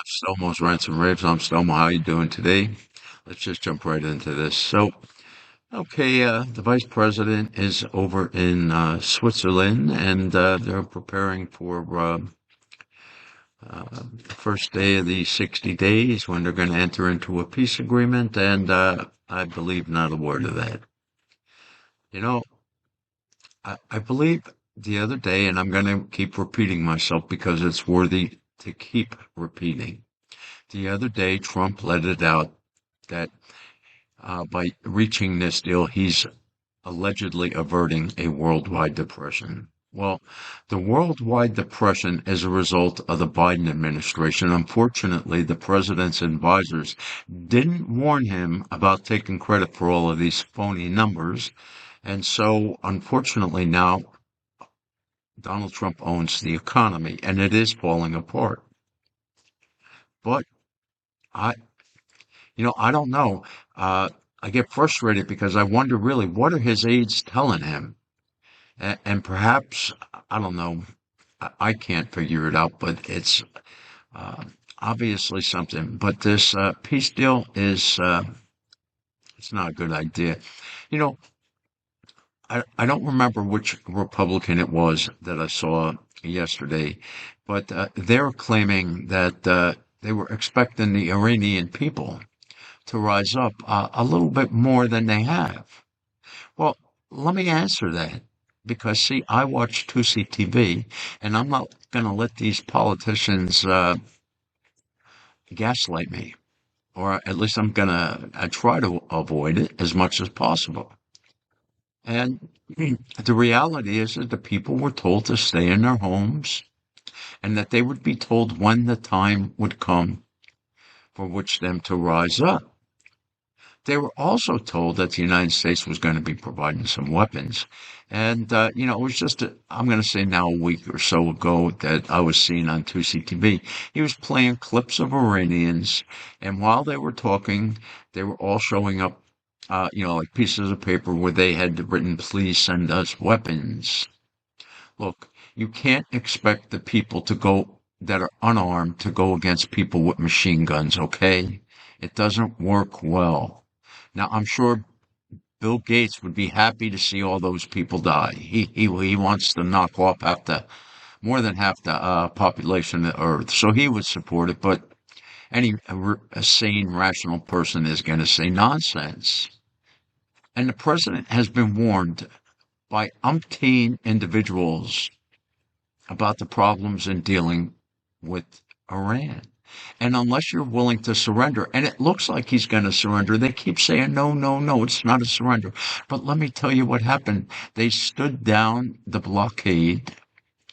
Stelmo's Rants and Raves. I'm Stelmo. How you doing today? Let's just jump right into this. The vice president is over in Switzerland, and they're preparing for the first day of the 60 days when they're going to enter into a peace agreement, and I believe not a word of that. You know, I believe the other day, and I'm going to keep repeating myself because it's worthy to keep repeating. The other day, Trump let it out that by reaching this deal, he's allegedly averting a worldwide depression. Well, the worldwide depression is a result of the Biden administration. Unfortunately, the president's advisors didn't warn him about taking credit for all of these phony numbers. And so, unfortunately, now Donald Trump owns the economy and it is falling apart. But I, I don't know. I get frustrated because I wonder really what are his aides telling him? And perhaps, I don't know, I can't figure it out, but it's obviously something. But this peace deal is, it's not a good idea. You know, I don't remember which Republican it was that I saw yesterday, but they're claiming that they were expecting the Iranian people to rise up a little bit more than they have. Well, let me answer that because, see, I watch 2C TV, and I'm not going to let these politicians gaslight me, or at least I'm going to try to avoid it as much as possible. And the reality is that the people were told to stay in their homes and that they would be told when the time would come for which them to rise up. They were also told that the United States was going to be providing some weapons. And, it was just, I'm going to say now a week or so ago that I was seeing on 2CTV. He was playing clips of Iranians. And while they were talking, they were all showing up, like pieces of paper where they had written, please send us weapons. Look, you can't expect the people that are unarmed to go against people with machine guns, okay? It doesn't work well. Now, I'm sure Bill Gates would be happy to see all those people die. He wants to knock off more than half the population of the Earth, so he would support it. But a sane, rational person is going to say nonsense. And the president has been warned by umpteen individuals about the problems in dealing with Iran. And unless you're willing to surrender, and it looks like he's going to surrender, they keep saying, no, no, no, it's not a surrender. But let me tell you what happened. They stood down the blockade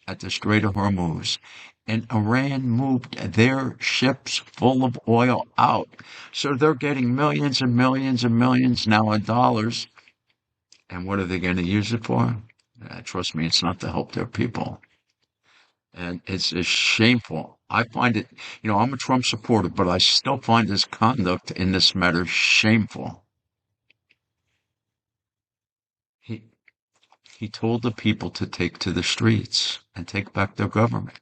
at the Strait of Hormuz, and Iran moved their ships full of oil out. So they're getting millions and millions and millions now of dollars. And what are they going to use it for? Trust me, it's not to help their people. And it's shameful. I find it, I'm a Trump supporter, but I still find his conduct in this matter shameful. He told the people to take to the streets and take back their government.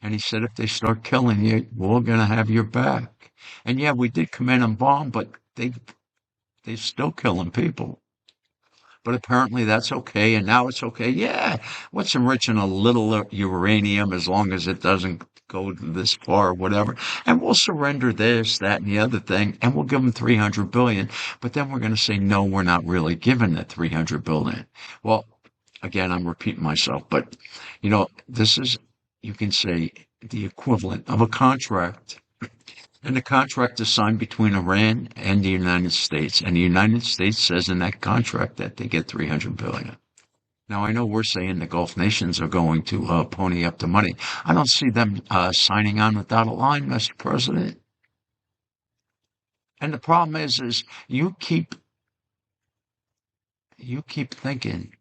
And he said, if they start killing you, we're going to have your back. And yeah, we did come in and bomb, but they're still killing people. But apparently that's okay, and now it's okay. Yeah, what's enriching a little uranium as long as it doesn't go this far or whatever. And we'll surrender this, that, and the other thing, and we'll give them $300 billion. But then we're going to say, no, we're not really giving that $300 billion. Well, again, I'm repeating myself, but, this is, you can say, the equivalent of a contract. And the contract is signed between Iran and the United States. And the United States says in that contract that they get $300 billion. Now, I know we're saying the Gulf nations are going to pony up the money. I don't see them signing on without a line, Mr. President. And the problem is you keep thinking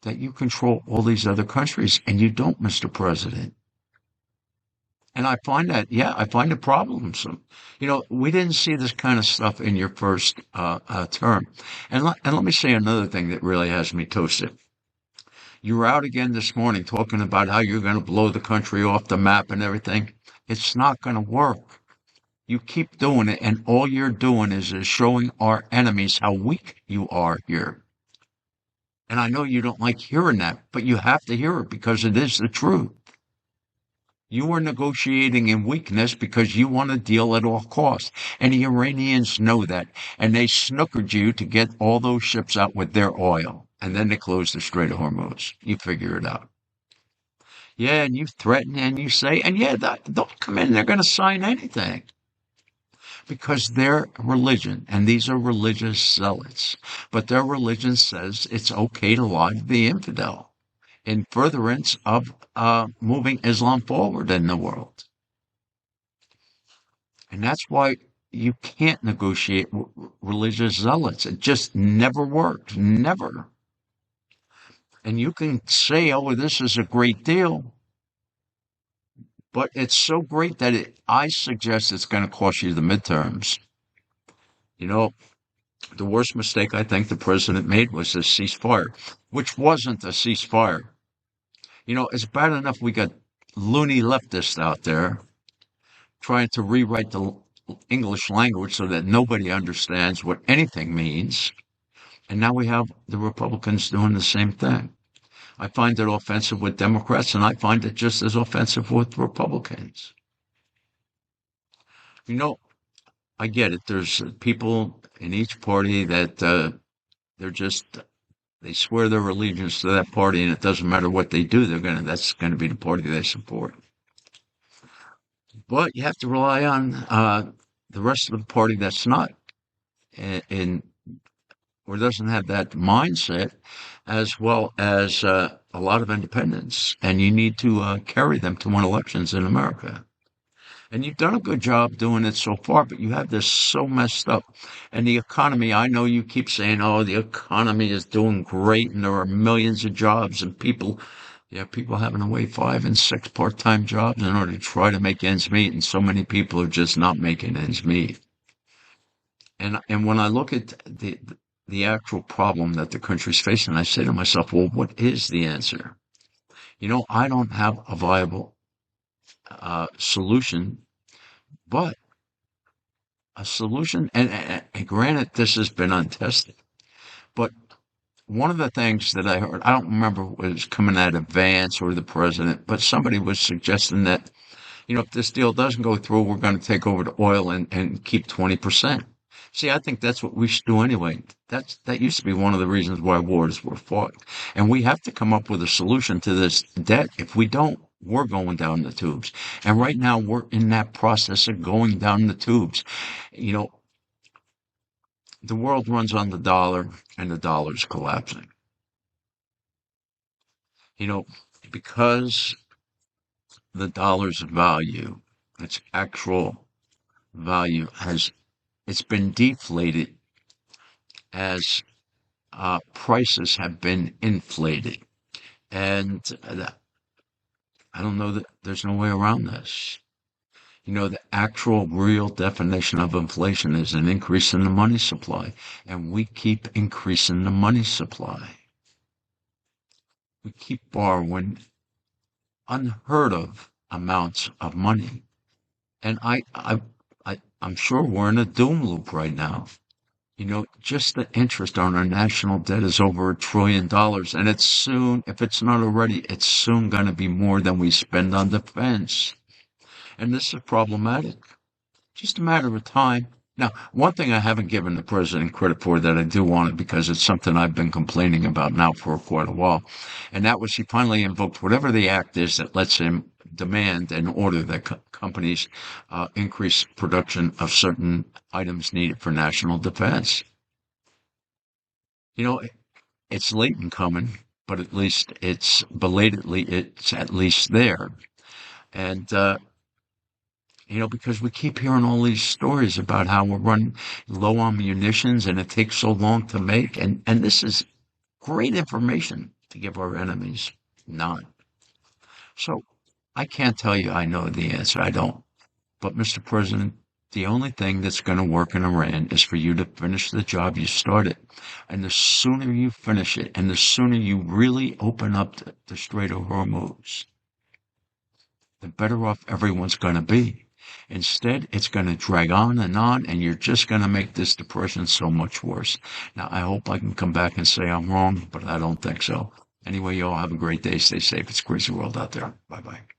that you control all these other countries, and you don't, Mr. President. And I find it problemsome. We didn't see this kind of stuff in your first term. And let me say another thing that really has me toasted. You were out again this morning talking about how you're going to blow the country off the map and everything. It's not going to work. You keep doing it, and all you're doing is showing our enemies how weak you are here. And I know you don't like hearing that, but you have to hear it because it is the truth. You are negotiating in weakness because you want to deal at all costs. And the Iranians know that. And they snookered you to get all those ships out with their oil. And then they closed the Strait of Hormuz. You figure it out. Yeah, and you threaten and you say, and yeah, they'll come in, they're going to sign anything. Because their religion, and these are religious zealots, but their religion says it's okay to lie to the infidel in furtherance of moving Islam forward in the world. And that's why you can't negotiate religious zealots. It just never works. Never. And you can say, oh, this is a great deal. But it's so great that I suggest it's going to cost you the midterms. You know, the worst mistake I think the president made was this ceasefire, which wasn't a ceasefire. You know, it's bad enough we got loony leftists out there trying to rewrite the English language so that nobody understands what anything means. And now we have the Republicans doing the same thing. I find it offensive with Democrats, and I find it just as offensive with Republicans. You know, I get it. There's people in each party that they swear their allegiance to that party, and it doesn't matter what they do. That's gonna be the party they support. But you have to rely on the rest of the party that's not in or doesn't have that mindset, as well as a lot of independents, and you need to carry them to win elections in America. And you've done a good job doing it so far, but you have this so messed up. And the economy, I know you keep saying, oh, the economy is doing great and there are millions of jobs and people having to wait 5 and 6 part-time jobs in order to try to make ends meet. And so many people are just not making ends meet. And when I look at the actual problem that the country's facing, I say to myself, well, what is the answer? You know, I don't have a viable solution, but a solution, and granted, this has been untested, but one of the things that I heard, I don't remember if it was coming out of Vance or the president, but somebody was suggesting that, you know, if this deal doesn't go through, we're going to take over the oil and keep 20%. See, I think that's what we should do anyway. That used to be one of the reasons why wars were fought. And we have to come up with a solution to this debt. If we don't, we're going down the tubes. And right now we're in that process of going down the tubes. You know, the world runs on the dollar and the dollar's collapsing. You know, because the dollar's value, its actual value it's been deflated as prices have been inflated. And I don't know that there's no way around this. You know, the actual real definition of inflation is an increase in the money supply. And we keep increasing the money supply. We keep borrowing unheard of amounts of money. And I'm sure we're in a doom loop right now. You know, just the interest on our national debt is over $1 trillion. And it's soon, if it's not already, it's soon going to be more than we spend on defense. And this is problematic. Just a matter of time. Now, one thing I haven't given the president credit for that I do want it because it's something I've been complaining about now for quite a while. And that was he finally invoked whatever the act is that lets him demand and order that companies increase production of certain items needed for national defense. You know, it's late in coming, but at least it's at least there. And, you know, because we keep hearing all these stories about how we're running low on munitions and it takes so long to make. And this is great information to give our enemies. None. So I can't tell you I know the answer. I don't. But, Mr. President, the only thing that's going to work in Iran is for you to finish the job you started. And the sooner you finish it and the sooner you really open up the Strait of Hormuz, the better off everyone's going to be. Instead, it's going to drag on, and you're just going to make this depression so much worse. Now, I hope I can come back and say I'm wrong, but I don't think so. Anyway, y'all have a great day. Stay safe. It's a crazy world out there. Bye bye.